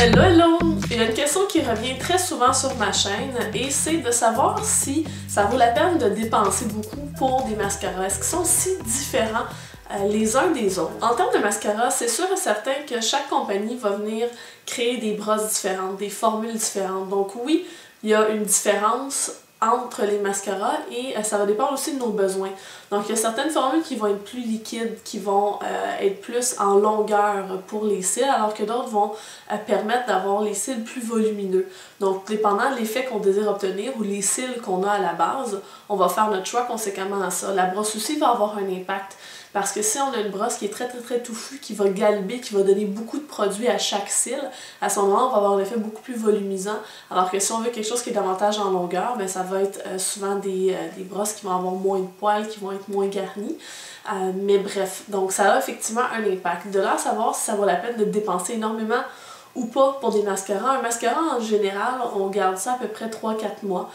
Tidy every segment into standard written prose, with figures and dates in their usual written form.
Hello, hello! Il y a une question qui revient très souvent sur ma chaîne et c'est de savoir si ça vaut la peine de dépenser beaucoup pour des mascaras. Est-ce qu'ils sont si différents les uns des autres? En termes de mascara, c'est sûr et certain que chaque compagnie va venir créer des brosses différentes, des formules différentes. Donc oui, il y a une différence entre les mascaras et ça va dépendre aussi de nos besoins. Donc il y a certaines formules qui vont être plus liquides, qui vont être plus en longueur pour les cils, alors que d'autres vont permettre d'avoir les cils plus volumineux. Donc dépendant de l'effet qu'on désire obtenir ou les cils qu'on a à la base, on va faire notre choix conséquemment à ça. La brosse aussi va avoir un impact. Parce que si on a une brosse qui est très touffue, qui va galber, qui va donner beaucoup de produit à chaque cil, à ce moment-là, on va avoir un effet beaucoup plus volumisant. Alors que si on veut quelque chose qui est davantage en longueur, bien, ça va être souvent des brosses qui vont avoir moins de poils, qui vont être moins garnies. Mais bref, donc ça a effectivement un impact. De là à savoir si ça vaut la peine de dépenser énormément ou pas pour des mascaras. Un mascara, en général, on garde ça à peu près 3-4 mois.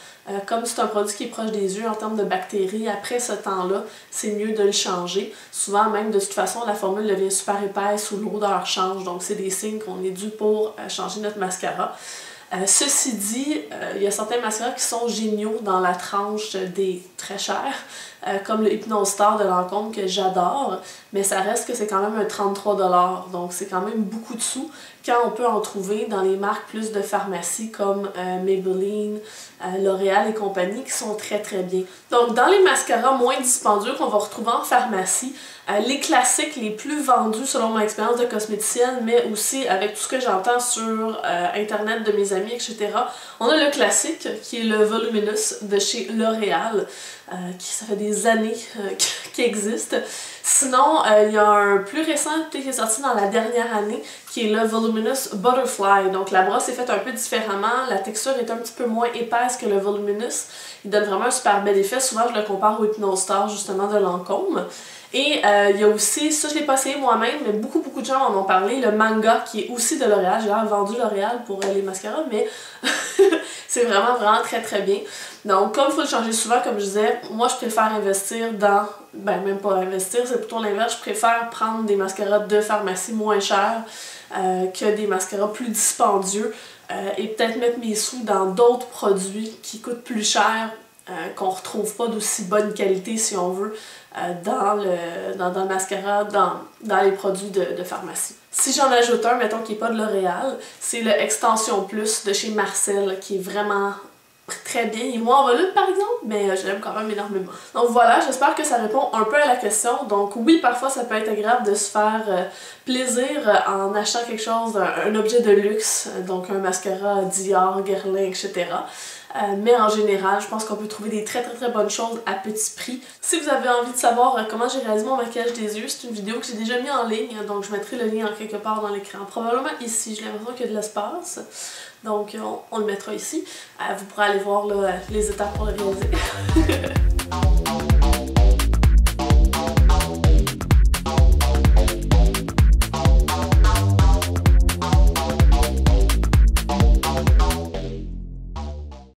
Comme c'est un produit qui est proche des yeux en termes de bactéries, après ce temps-là, c'est mieux de le changer. Souvent, même de toute façon, la formule devient super épaisse ou l'odeur change. Donc, c'est des signes qu'on est dû pour changer notre mascara. Ceci dit, il y a certains mascaras qui sont géniaux dans la tranche des très chers, comme le Hypnose Star de Lancôme que j'adore, mais ça reste que c'est quand même un 33$, donc c'est quand même beaucoup de sous quand on peut en trouver dans les marques plus de pharmacie comme Maybelline, L'Oréal et compagnie qui sont très bien. Donc dans les mascaras moins dispendieux qu'on va retrouver en pharmacie, les classiques les plus vendus selon mon expérience de cosméticienne, mais aussi avec tout ce que j'entends sur internet de mes amis, etc. On a le classique qui est le Voluminous de chez L'Oréal, qui ça fait des années qui existe. Sinon, il y a un plus récent qui est sorti dans la dernière année, qui est le Voluminous Butterfly. Donc la brosse est faite un peu différemment, la texture est un petit peu moins épaisse que le Voluminous. Il donne vraiment un super bel effet. Souvent, je le compare au Hypnose Star, justement, de Lancôme. Et il y a aussi, ça je l'ai pas essayé moi-même, mais beaucoup de gens en ont parlé, le Manga qui est aussi de L'Oréal. J'ai vendu L'Oréal pour les mascaras, mais c'est vraiment très bien. Donc comme il faut le changer souvent, comme je disais, moi je préfère investir dans, ben même pas investir, c'est plutôt l'inverse, je préfère prendre des mascaras de pharmacie moins chers que des mascaras plus dispendieux et peut-être mettre mes sous dans d'autres produits qui coûtent plus cher, qu'on retrouve pas d'aussi bonne qualité si on veut dans le mascara, dans les produits de pharmacie. Si j'en ajoute un, mettons qui n'est pas de L'Oréal, c'est le Extension Plus de chez Marcel qui est vraiment très bien. Il est moins en volume par exemple, mais je l'aime quand même énormément. Donc voilà, j'espère que ça répond un peu à la question. Donc oui, parfois ça peut être agréable de se faire plaisir en achetant quelque chose, un objet de luxe, donc un mascara Dior, Guerlain, etc. Mais en général, je pense qu'on peut trouver des très bonnes choses à petit prix. Si vous avez envie de savoir comment j'ai réalisé mon maquillage des yeux, c'est une vidéo que j'ai déjà mis en ligne, donc je mettrai le lien en quelque part dans l'écran. Probablement ici, j'ai l'impression qu'il y a de l'espace, donc on le mettra ici. Vous pourrez aller voir là, les étapes pour le réaliser.